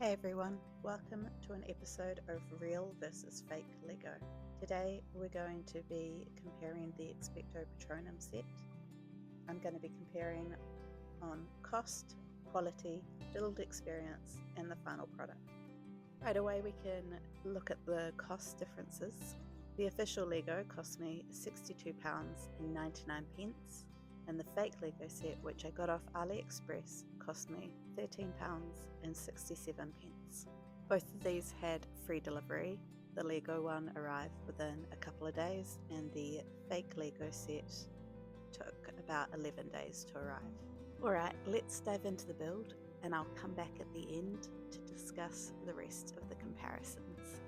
Hey everyone, welcome to an episode of Real versus Fake Lego. Today we're going to be comparing the Expecto Patronum set. I'm going to be comparing on cost, quality, build experience, and the final product. Right away we can look at the cost differences. The official Lego cost me £62.99, and the fake Lego set, which I got off AliExpress, cost me £13.67. Both of these had free delivery. The Lego one arrived within a couple of days, and the fake Lego set took about 11 days to arrive. Alright, let's dive into the build, and I'll come back at the end to discuss the rest of the comparisons.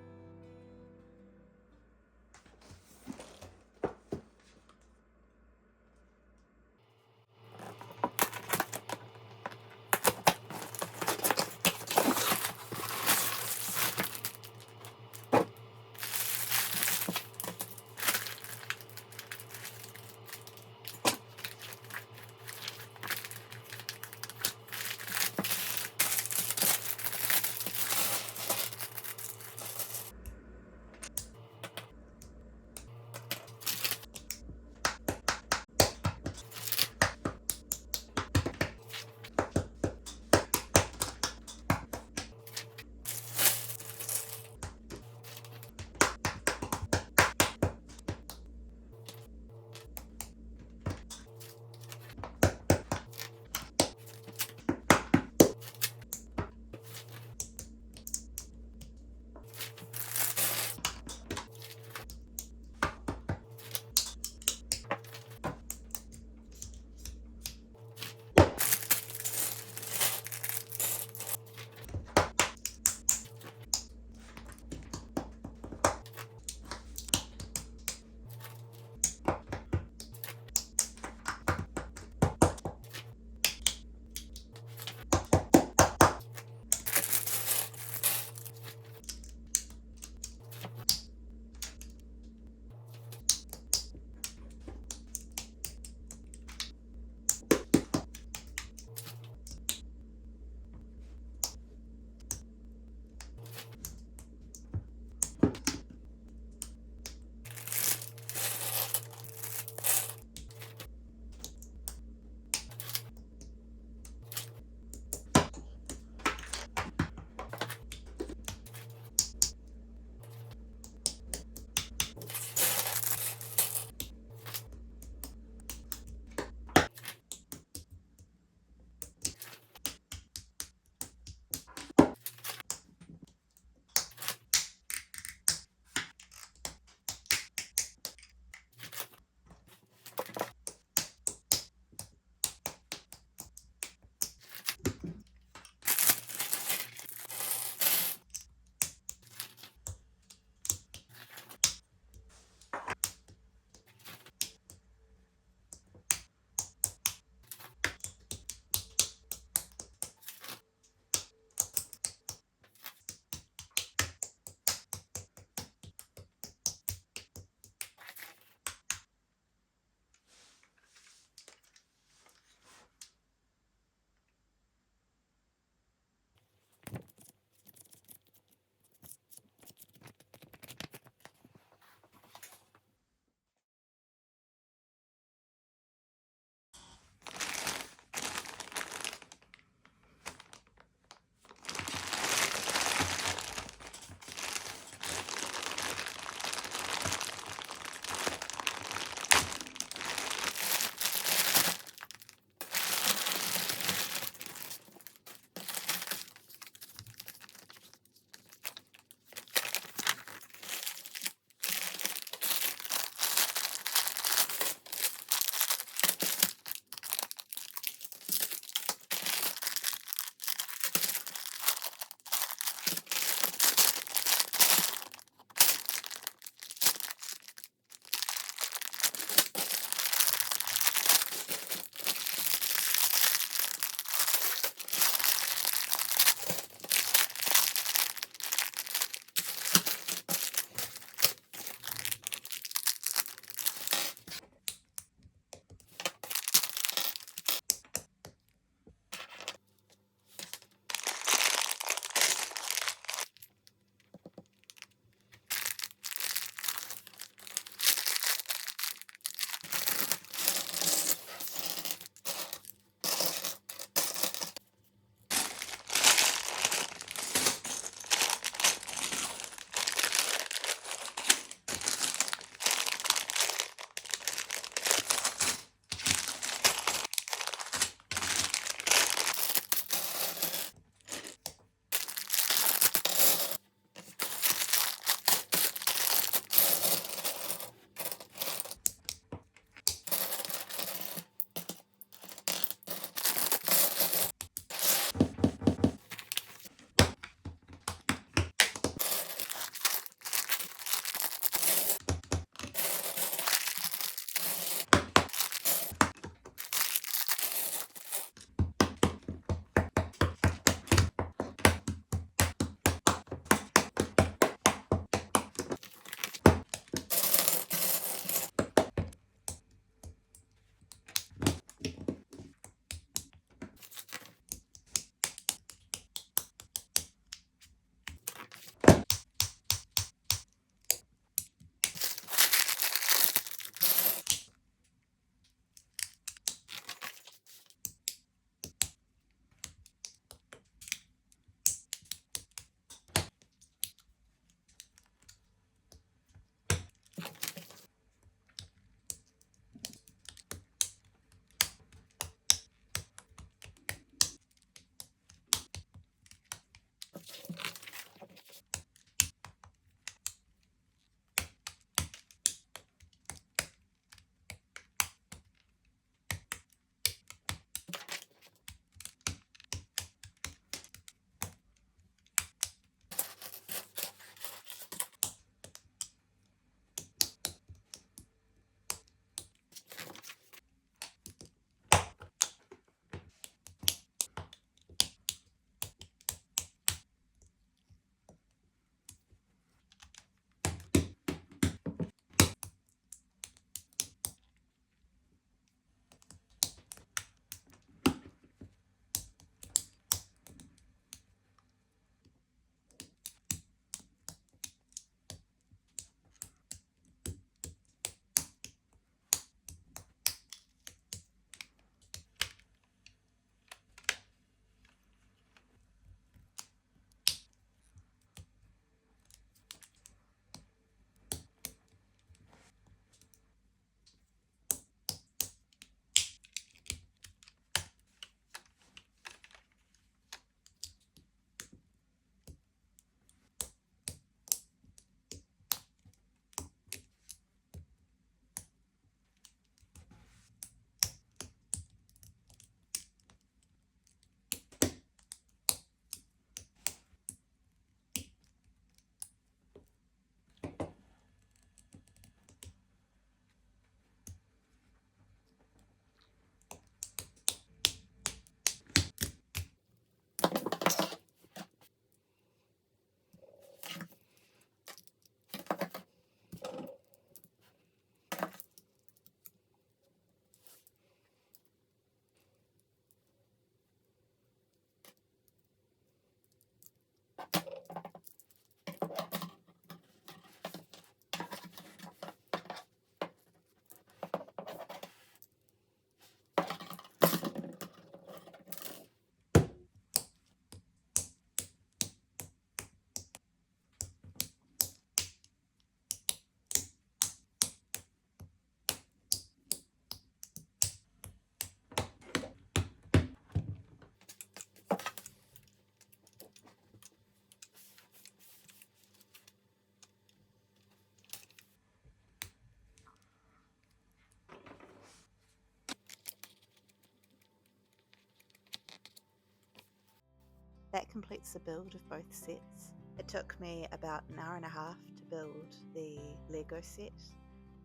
that completes the build of both sets. It took me about an hour and a half to build the Lego set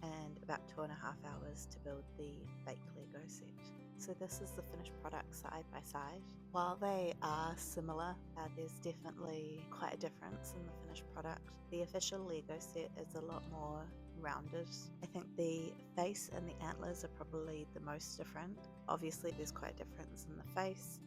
and about 2.5 hours to build the fake Lego set. So this is the finished product side by side. While they are similar, there's definitely quite a difference in the finished product. The official Lego set is a lot more rounded. I think the face and the antlers are probably the most different. Obviously there's quite a difference in the face.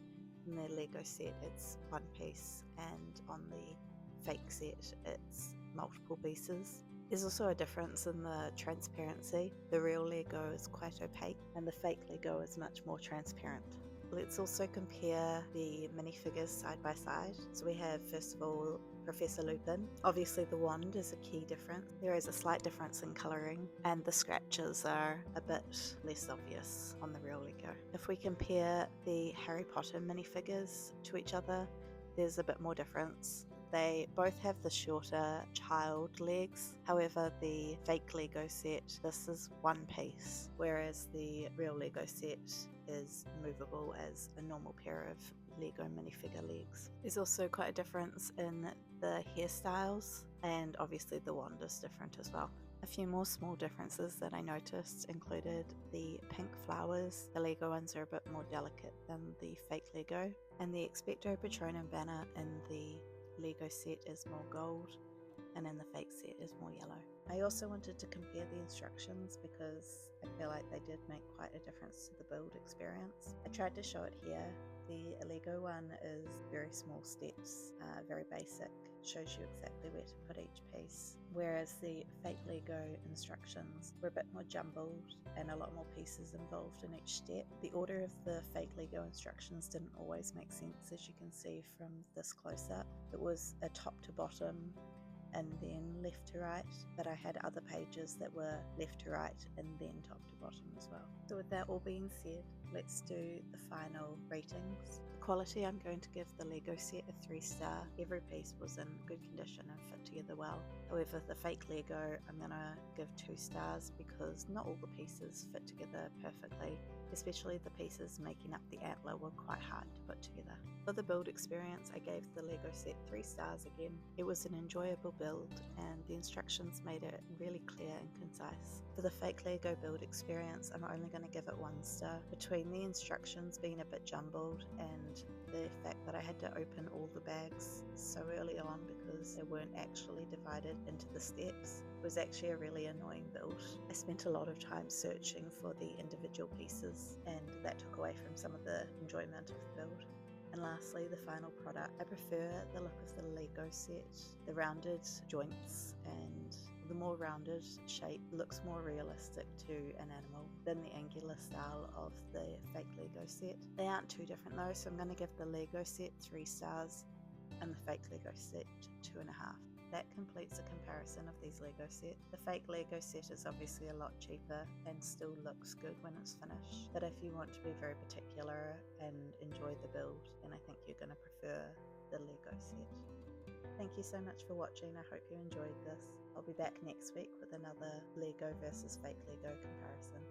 In the Lego set it's one piece, and on the fake set it's multiple pieces. There's also a difference in the transparency. The real Lego is quite opaque and the fake Lego is much more transparent. Let's also compare the minifigures side by side. So we have, first of all, Professor Lupin. Obviously the wand is a key difference. There is a slight difference in colouring and the scratches are a bit less obvious on the real Lego. If we compare the Harry Potter minifigures to each other, there's a bit more difference. They both have the shorter child legs. However, the fake Lego set, this is one piece, whereas the real Lego set is movable as a normal pair of Lego minifigure legs. There's also quite a difference in the hairstyles, and obviously the wand is different as well. A few more small differences that I noticed included the pink flowers. The Lego ones are a bit more delicate than the fake Lego, and the Expecto Patronum banner in the Lego set is more gold and in the fake set is more yellow. I also wanted to compare the instructions because I feel like they did make quite a difference to the build experience. I tried to show it here. The Lego one is very small steps, very basic, shows you exactly where to put each piece, whereas the fake Lego instructions were a bit more jumbled and a lot more pieces involved in each step. The order of the fake Lego instructions didn't always make sense, as you can see from this close-up. It was a top to bottom and then left to right, but I had other pages that were left to right and then top to bottom as well. So with that all being said, let's do the final ratings. The quality, I'm going to give the Lego set a 3-star. Every piece was in good condition and fit together well. However, the fake Lego, I'm going to give 2 stars because not all the pieces fit together perfectly. Especially the pieces making up the antler were quite hard to put together. For the build experience, I gave the Lego set 3 stars again. It was an enjoyable build and the instructions made it really clear and concise. For the fake Lego build experience, I'm only going to give it 1 star. Between the instructions being a bit jumbled and the fact that I had to open all the bags so early on because they weren't actually divided into the steps, it was actually a really annoying build. I spent a lot of time searching for the individual pieces and that took away from some of the enjoyment of the build. And lastly, the final product. I prefer the look of the Lego set, the rounded joints, and the more rounded shape looks more realistic to an animal than the angular style of the fake Lego set. They aren't too different though, so I'm going to give the Lego set 3 stars and the fake Lego set 2.5. That completes a comparison of these Lego sets. The fake Lego set is obviously a lot cheaper and still looks good when it's finished. But if you want to be very particular and enjoy the build, then I think you're going to prefer the Lego set. Thank you so much for watching. I hope you enjoyed this. I'll be back next week with another Lego versus fake Lego comparison.